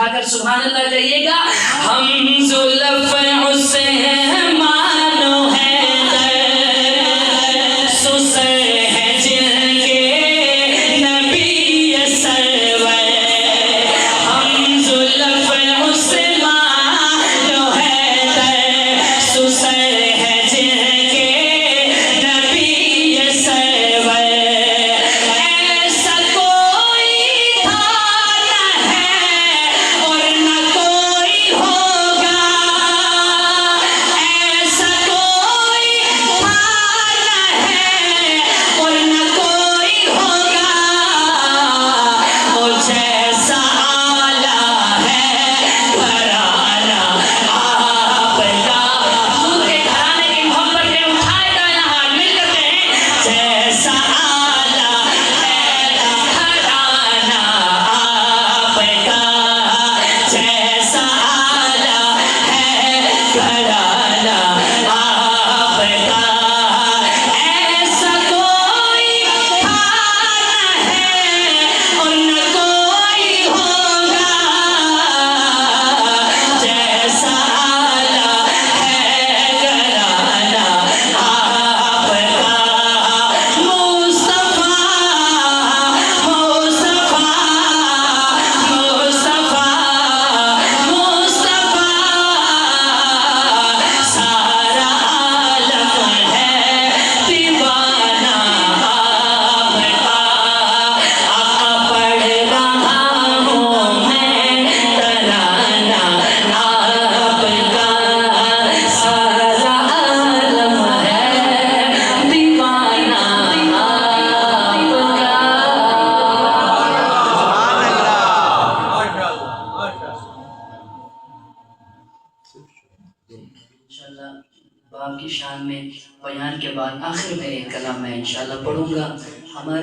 उठाकर सुभान अल्लाह कहिएगा। हम जुल्फ हुसैन मानो है सुसर है जिनके नबी सरवर। हम जुल्फ हुसैन मानो है सुसर है जिनके नबी सरवर। ऐसा कोई था न है और न कोई होगा, ऐसा कोई था न है और न कोई होगा, वो जैसा आला है घराना आपका। हुजूर के घराने की मोहब्बत में उठाए दाया हाथ मिलकर कहें, जैसा आला है घराना आपका, जैसा आला है घराना आपका। ऐसा कोई था न है और न कोई होगा, जैसा आला है घराना आपका। मुस्तफा मुस्तफा मुस्तफा मुस्तफा सारा आलम है दीवाना आपका। आका पढ़ रहा हूँ मैं तराना आपका, सारा आलम है दीवाना आपका। इंशाअल्लाह बाप की शान में बयान के बाद आखिर में एक कलाम मैं इंशाअल्लाह पढ़ूंगा। हमारे